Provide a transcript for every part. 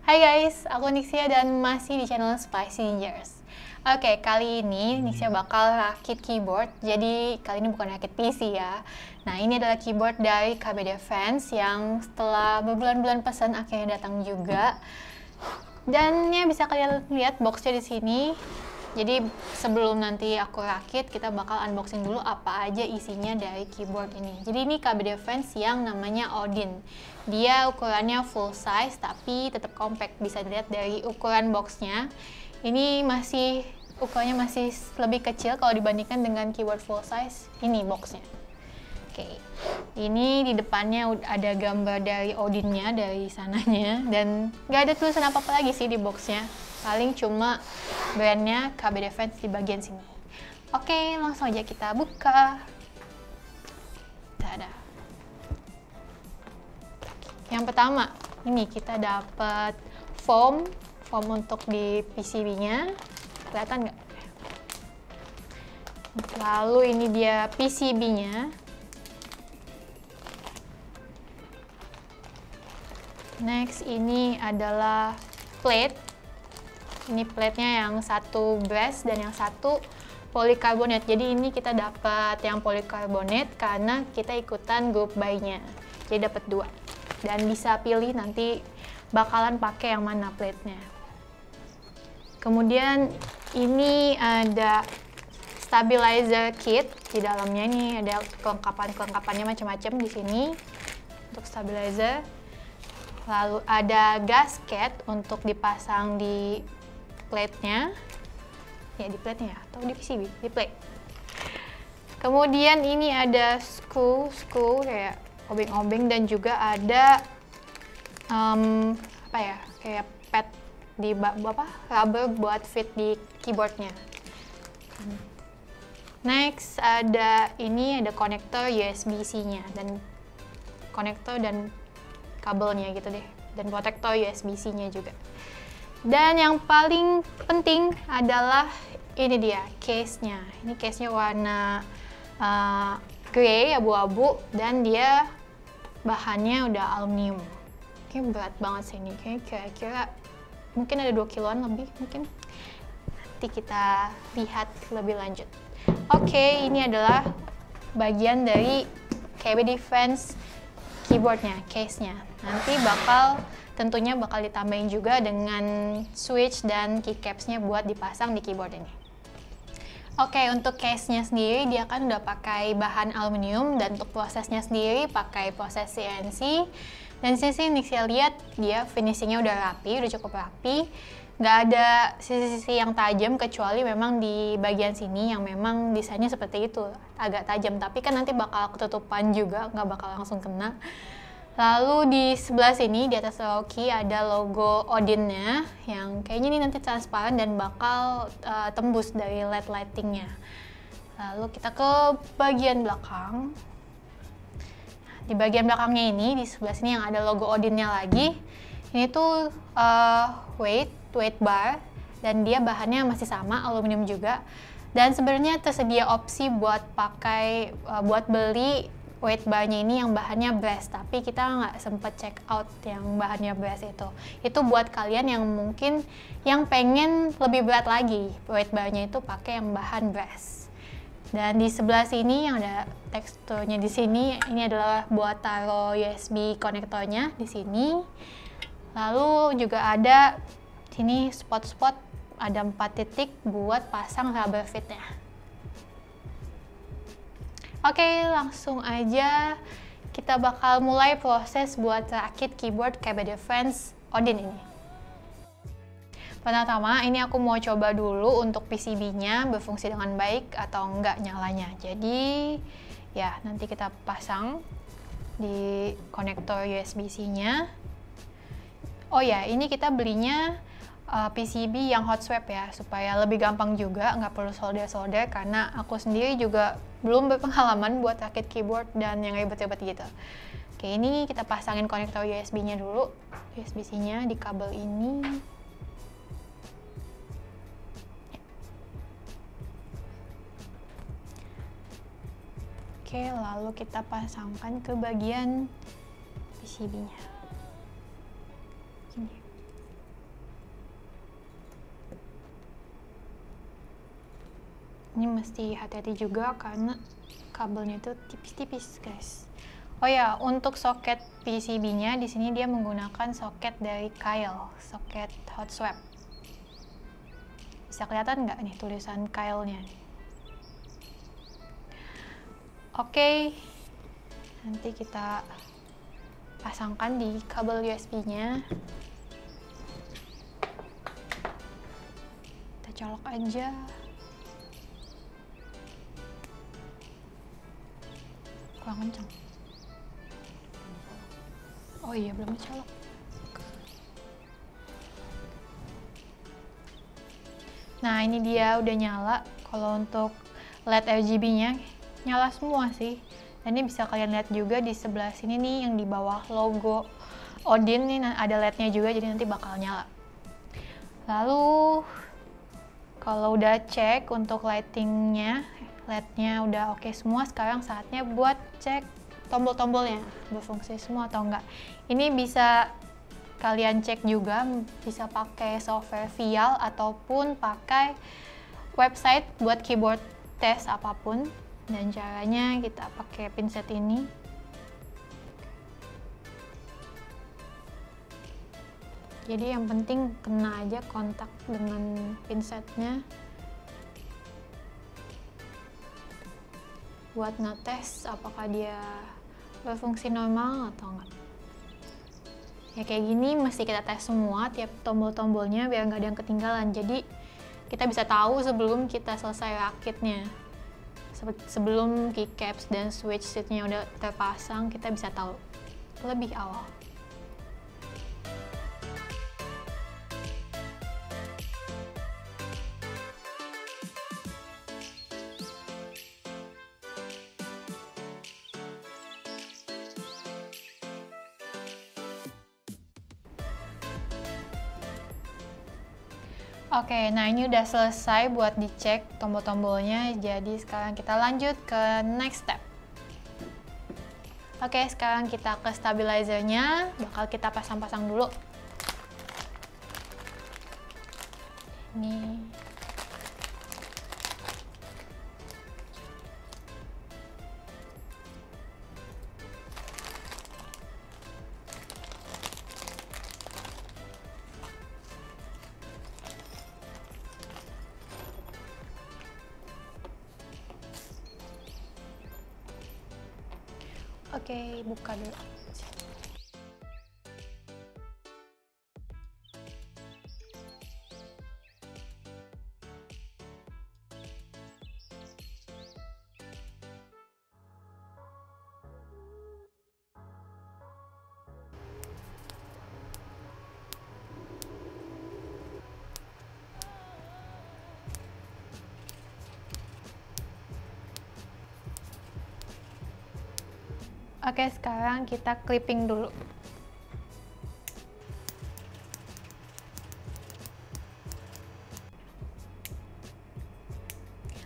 Hai guys, aku Nixia dan masih di channel Spicy Ninjas. Oke, kali ini Nixia bakal rakit keyboard. Jadi kali ini bukan rakit PC ya. Nah, ini adalah keyboard dari KB Defense yang setelah berbulan-bulan pesan akhirnya datang juga. Dan ya bisa kalian lihat boxnya di sini. Jadi sebelum nanti aku rakit, kita bakal unboxing dulu apa aja isinya dari keyboard ini. Jadi ini KB Defense yang namanya Odin. Dia ukurannya full size tapi tetap compact. Bisa dilihat dari ukuran boxnya. Ini ukurannya masih lebih kecil kalau dibandingkan dengan keyboard full size. Ini boxnya. Oke, ini di depannya ada gambar dari Odinnya, dari sananya, dan nggak ada tulisan apa-apa lagi sih di boxnya. Paling cuma brandnya KB Defense di bagian sini. Oke, langsung aja kita buka. Tada. Yang pertama, ini kita dapat foam untuk di PCB-nya. Kelihatan nggak? Lalu ini dia PCB-nya. Next, ini adalah plate. Ini plate-nya yang satu brass dan yang satu polikarbonat. Jadi ini kita dapat yang polikarbonat karena kita ikutan group buy-nya. Jadi dapat 2. Dan bisa pilih nanti bakalan pakai yang mana plate-nya. Kemudian ini ada stabilizer kit di dalamnya. Ini ada kelengkapannya macam-macam di sini untuk stabilizer. Lalu ada gasket untuk dipasang di plate-nya. Ya, di plate-nya atau di PCB, di plate. Kemudian ini ada screw kayak obeng-obeng dan juga ada kayak pad di rubber buat fit di keyboardnya. Next ada konektor USB-C-nya dan konektor dan kabelnya gitu deh, dan protektor USB-C-nya juga. Dan yang paling penting adalah ini dia case-nya. Ini case-nya warna grey abu-abu dan dia bahannya udah aluminium. Kayaknya berat banget sih ini, kira-kira mungkin ada 2 kiloan lebih mungkin. Nanti kita lihat lebih lanjut. Oke, ini adalah bagian dari KB Defense keyboardnya, case-nya. Nanti tentunya bakal ditambahin juga dengan switch dan keycaps-nya buat dipasang di keyboard ini. Oke, untuk case-nya sendiri dia kan udah pakai bahan aluminium dan untuk prosesnya sendiri pakai proses CNC. Dan di sini Nixia lihat dia finishingnya udah rapi, udah cukup rapi. Nggak ada sisi-sisi yang tajam kecuali memang di bagian sini yang memang desainnya seperti itu, agak tajam. Tapi kan nanti bakal ketutupan juga, nggak bakal langsung kena. Lalu di sebelah sini, di atas Rocky ada logo Odin-nya yang kayaknya ini nanti transparan dan bakal tembus dari LED lighting-nya. Lalu kita ke bagian belakang. Di bagian belakangnya ini, di sebelah sini yang ada logo Odin-nya lagi. Ini tuh weight bar dan dia bahannya masih sama, aluminium juga. Dan sebenarnya tersedia opsi buat beli weight barnya ini yang bahannya brass, tapi kita nggak sempet check out yang bahannya brass itu. Itu buat kalian yang mungkin yang pengen lebih berat lagi, weight barnya itu pakai yang bahan brass. Dan di sebelah sini yang ada teksturnya di sini, ini adalah buat taruh USB konektornya di sini. Lalu juga ada sini spot-spot, ada 4 titik buat pasang rubber fit-nya. Oke, langsung aja kita bakal mulai proses buat rakit keyboard KB Defense Odin ini. Pertama, ini aku mau coba dulu untuk PCB-nya berfungsi dengan baik atau enggak nyalanya. Jadi, ya nanti kita pasang di konektor USB-C-nya. Oh ya, ini kita belinya PCB yang hot swap ya, supaya lebih gampang juga, nggak perlu solder-solder, karena aku sendiri juga belum berpengalaman buat rakit keyboard dan yang ribet-ribet gitu. Oke, ini kita pasangin konektor USB-nya dulu, USB-C-nya di kabel ini. Oke, lalu kita pasangkan ke bagian PCB-nya. Gini. Ini mesti hati-hati juga karena kabelnya itu tipis-tipis, guys. Oh ya, untuk soket PCB-nya di sini dia menggunakan soket dari Keil, soket hot swap. Bisa kelihatan nggak nih tulisan Keil-nya? Oke, nanti kita pasangkan di kabel USB-nya. Kita colok aja. Kurang kencang. Oh iya, belum dicolok. Nah, ini dia udah nyala. Kalau untuk LED RGB-nya nyala semua sih. Dan ini bisa kalian lihat juga di sebelah sini nih, yang di bawah logo Odin nih ada LED-nya juga, jadi nanti bakal nyala. Lalu kalau udah cek untuk lighting-nya, LED-nya udah oke semua, sekarang saatnya buat cek tombol-tombolnya berfungsi semua atau enggak. Ini bisa kalian cek juga, bisa pakai software Vial ataupun pakai website buat keyboard test apapun. Dan caranya kita pakai pinset ini. Jadi yang penting kena aja kontak dengan pinsetnya buat ngetes apakah dia berfungsi normal atau enggak. Ya kayak gini mesti kita tes semua tiap tombol-tombolnya biar nggak ada yang ketinggalan. Jadi kita bisa tahu sebelum kita selesai rakitnya. Sebelum keycaps dan switch seatnya udah terpasang, kita bisa tahu lebih awal. Oke, nah ini udah selesai buat dicek tombol-tombolnya. Jadi sekarang kita lanjut ke next step. Oke, sekarang kita ke stabilizernya. Bakal kita pasang-pasang dulu. Ini. Oke, buka dulu. Oke, sekarang kita clipping dulu.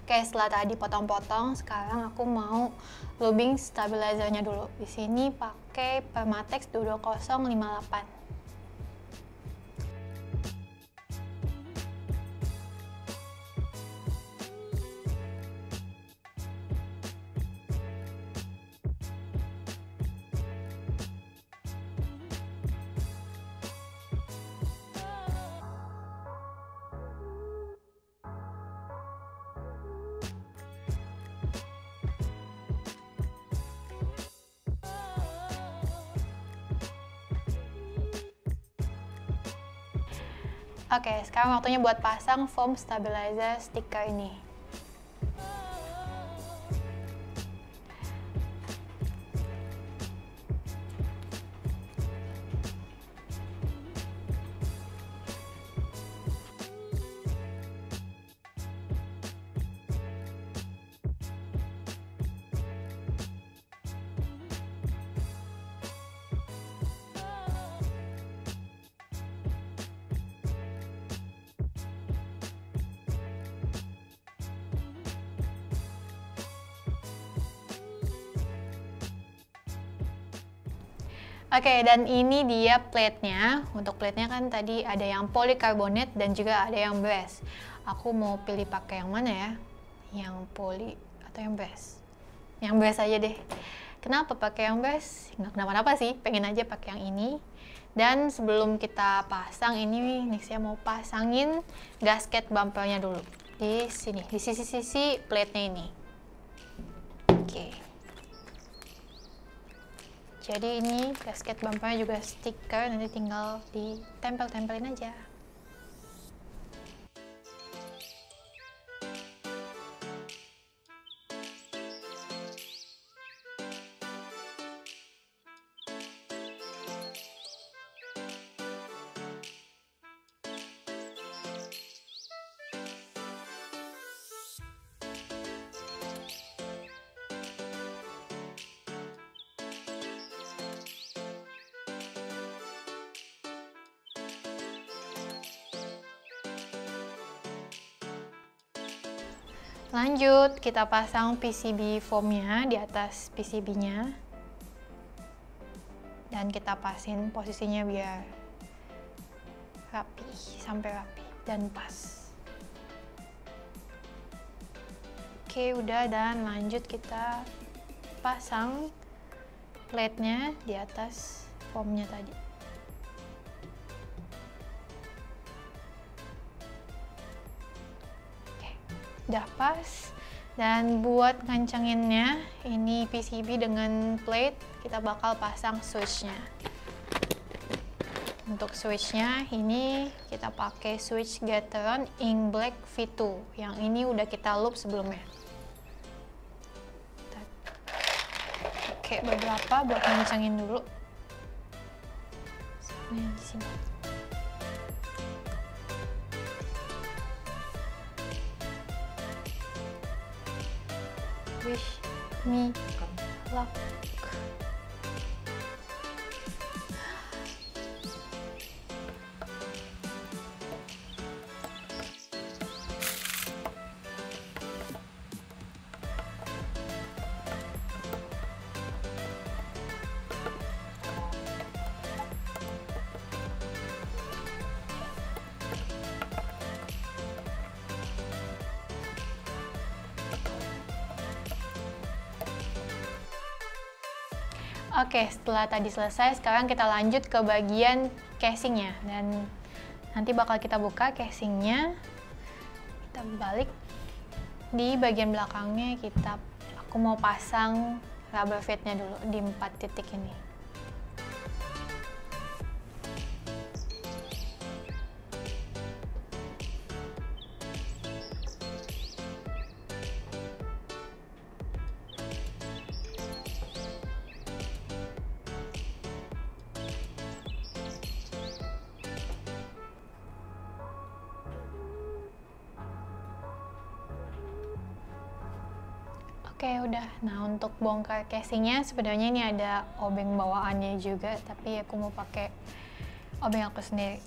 Oke, setelah tadi potong-potong, sekarang aku mau lubing stabilizernya dulu. Di sini pakai Permatex 22058. Oke, sekarang waktunya buat pasang foam stabilizer stiker ini. Oke, dan ini dia plate-nya. Untuk plate-nya kan tadi ada yang polikarbonat dan juga ada yang brass. Aku mau pilih pakai yang mana ya? yang poly atau yang base? Yang base aja deh. Kenapa pakai yang base? Nggak kenapa-napa sih, pengen aja pakai yang ini. Dan sebelum kita pasang ini, Nixia mau pasangin gasket bumpernya dulu di sini, di sisi-sisi plate-nya ini. Oke. Jadi ini gasket bumpernya juga stiker, nanti tinggal ditempel-tempelin aja. Lanjut, kita pasang PCB foamnya di atas PCB-nya. Dan kita pasin posisinya biar rapi, sampai rapi dan pas. Oke, udah, dan lanjut kita pasang plate-nya di atas foamnya tadi. Udah pas. Dan buat ngancenginnya, ini PCB dengan plate, kita bakal pasang switch-nya. Untuk switch-nya ini kita pakai switch Gateron Ink Black V2. Yang ini udah kita loop sebelumnya. Oke, beberapa buat ngencengin dulu. Di sini. Wish me luck. Oke, setelah tadi selesai, sekarang kita lanjut ke bagian casingnya. Dan nanti bakal kita buka casingnya. Kita balik. Di bagian belakangnya aku mau pasang rubber feet-nya dulu di 4 titik ini. Oke, udah. Nah, untuk bongkar casingnya sebenarnya ini ada obeng bawaannya juga, tapi aku mau pakai obeng aku sendiri.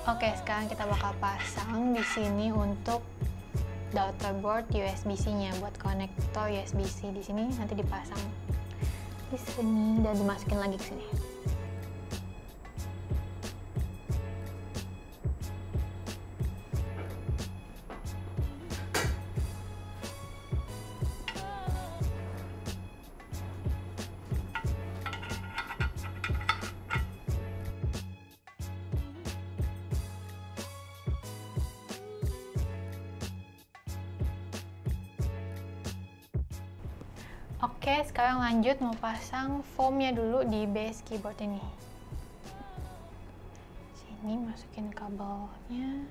Oke, sekarang kita bakal pasang di sini untuk daughterboard USB-C-nya buat konektor USB-C di sini nanti dipasang di sini dan dimasukin lagi ke sini. Oke, sekarang lanjut mau pasang foamnya dulu di base keyboard ini. Sini masukin kabelnya,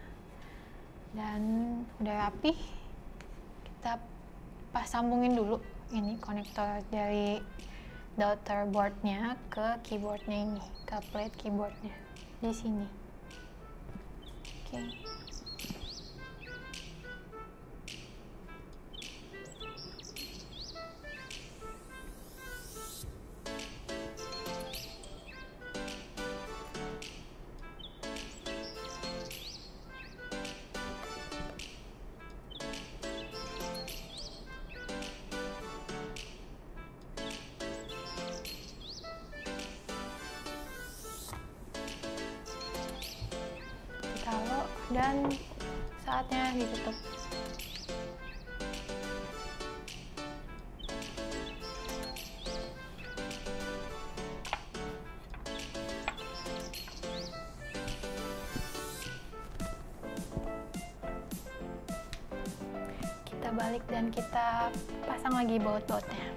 dan udah rapi. Kita sambungin dulu ini konektor dari daughter boardnya ke keyboardnya ini, ke plate keyboardnya di sini. Oke. Taruh dan saatnya ditutup. Kita balik dan kita pasang lagi baut-bautnya.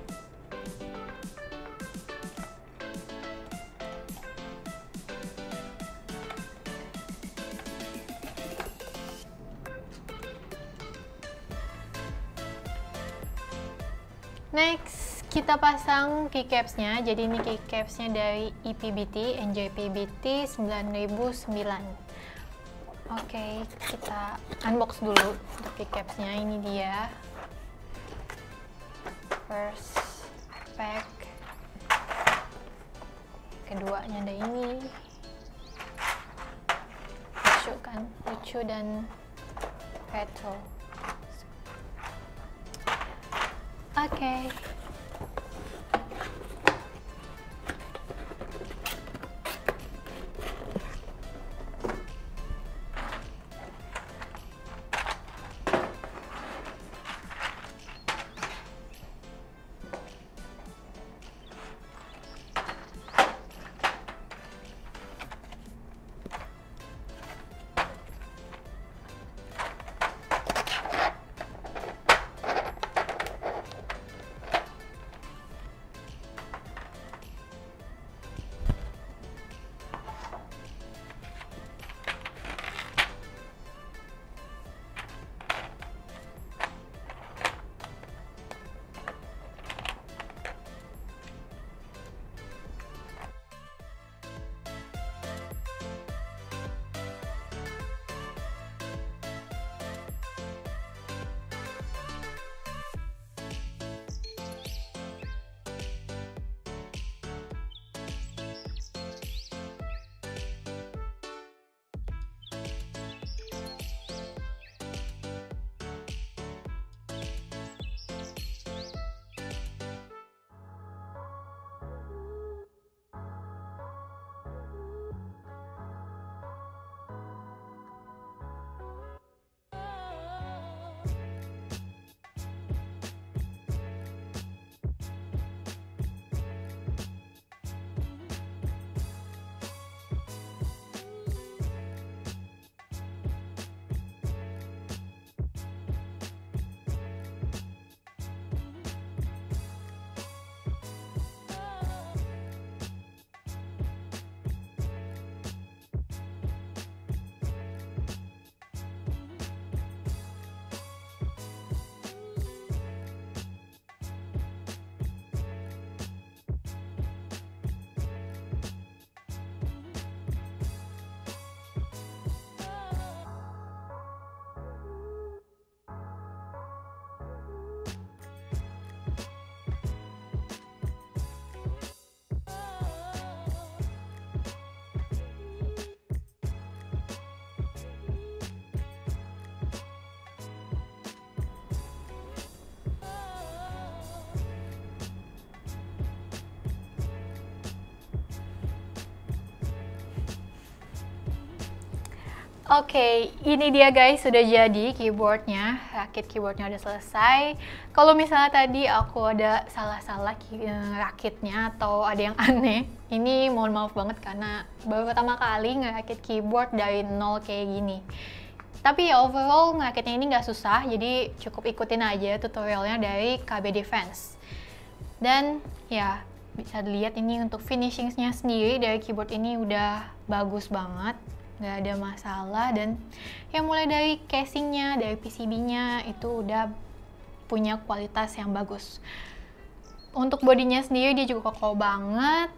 Next, kita pasang keycaps-nya. Jadi ini keycaps-nya dari EPBT, NJPBT 9009. Oke, kita unbox dulu untuk keycaps-nya. Ini dia. First pack. Keduanya ada ini. Lucu kan? Lucu dan retro. Oke. Oke, ini dia guys, sudah jadi keyboardnya. Rakit keyboardnya udah selesai. Kalau misalnya tadi aku ada salah-salah rakitnya atau ada yang aneh, ini mohon maaf banget karena baru pertama kali ngerakit keyboard dari nol kayak gini. Tapi ya overall ngerakitnya ini nggak susah, jadi cukup ikutin aja tutorialnya dari KB Defense. Dan ya bisa dilihat ini untuk finishingnya sendiri dari keyboard ini udah bagus banget, nggak ada masalah. Dan ya mulai dari casingnya, dari PCB-nya itu udah punya kualitas yang bagus. Untuk bodinya sendiri dia juga kokoh banget,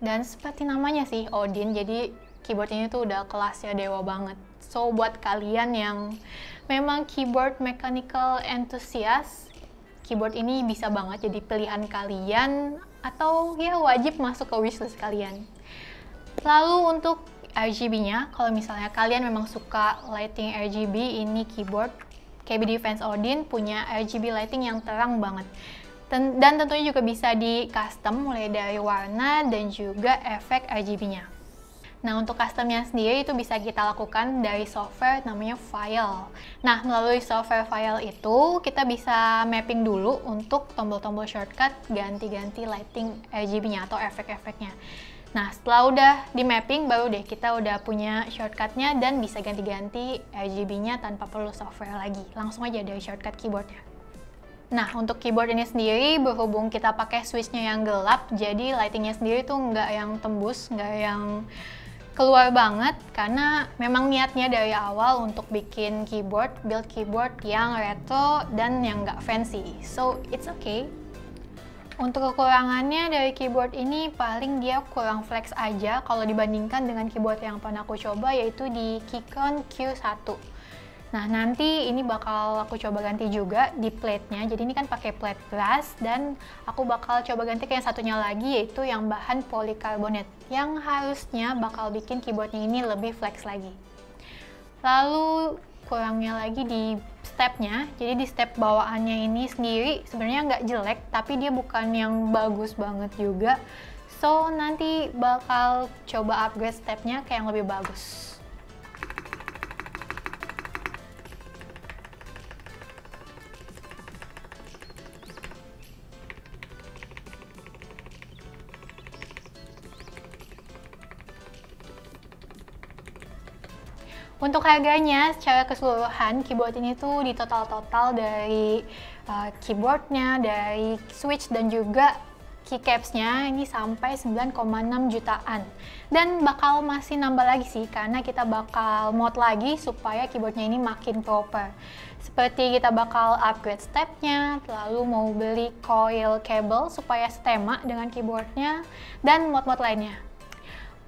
dan seperti namanya sih Odin, jadi keyboard ini tuh udah kelasnya dewa banget. So buat kalian yang memang keyboard mechanical enthusiast, keyboard ini bisa banget jadi pilihan kalian, atau ya wajib masuk ke wishlist kalian. Lalu untuk RGB-nya, kalau misalnya kalian memang suka lighting RGB, ini keyboard KB Defense Odin punya RGB lighting yang terang banget. Dan tentunya juga bisa di custom mulai dari warna dan juga efek RGB-nya. Nah, untuk customnya sendiri itu bisa kita lakukan dari software namanya File. Nah, melalui software File itu kita bisa mapping dulu untuk tombol-tombol shortcut ganti-ganti lighting RGB-nya atau efek-efeknya. Nah, setelah udah di mapping, baru deh kita udah punya shortcutnya dan bisa ganti-ganti RGB-nya tanpa perlu software lagi. Langsung aja dari shortcut keyboardnya. Nah, untuk keyboard ini sendiri, berhubung kita pakai switch-nya yang gelap, jadi lighting-nya sendiri tuh nggak yang tembus, nggak yang keluar banget, karena memang niatnya dari awal untuk bikin keyboard, build keyboard yang retro dan yang nggak fancy. So, it's okay. Untuk kekurangannya dari keyboard ini, paling dia kurang flex aja kalau dibandingkan dengan keyboard yang pernah aku coba, yaitu di Keychron Q1. Nah, nanti ini bakal aku coba ganti juga di plate-nya. Jadi ini kan pakai plate brass, dan aku bakal coba ganti ke yang satunya lagi, yaitu yang bahan polikarbonat, yang harusnya bakal bikin keyboardnya ini lebih flex lagi. Lalu kurangnya lagi di stepnya. Jadi di step bawaannya ini sendiri sebenarnya nggak jelek, tapi dia bukan yang bagus banget juga. So nanti bakal coba upgrade stepnya ke yang lebih bagus. Untuk harganya secara keseluruhan, keyboard ini tuh di total dari keyboardnya, dari switch dan juga keycaps-nya ini sampai 9,6 jutaan. Dan bakal masih nambah lagi sih, karena kita bakal mod lagi supaya keyboardnya ini makin proper. Seperti kita bakal upgrade stepnya, lalu mau beli coil cable supaya setema dengan keyboardnya, dan mod-mod lainnya.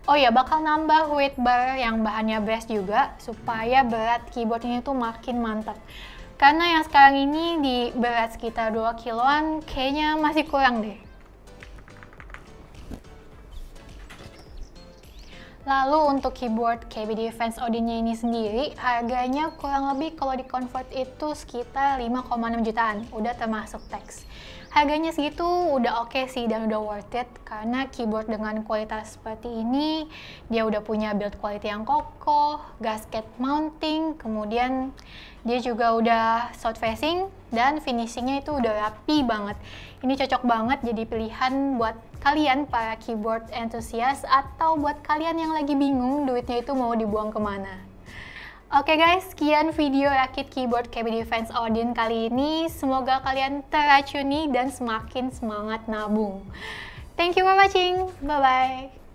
Oh ya, bakal nambah weight bar yang bahannya brass juga, supaya berat keyboard ini tuh makin mantap. Karena yang sekarang ini di berat sekitar 2 kiloan, kayaknya masih kurang deh. Lalu untuk keyboard KB Defense Odin-nya ini sendiri, harganya kurang lebih kalau di-convert itu sekitar 5,6 jutaan, udah termasuk tax. Harganya segitu udah oke sih dan udah worth it, karena keyboard dengan kualitas seperti ini, dia udah punya build quality yang kokoh, gasket mounting, kemudian dia juga udah south facing, dan finishingnya itu udah rapi banget. Ini cocok banget jadi pilihan buat kalian para keyboard enthusiast, atau buat kalian yang lagi bingung duitnya itu mau dibuang kemana. Oke guys, sekian video rakit keyboard KB Defense Odin kali ini. Semoga kalian teracuni dan semakin semangat nabung. Thank you for watching. Bye-bye.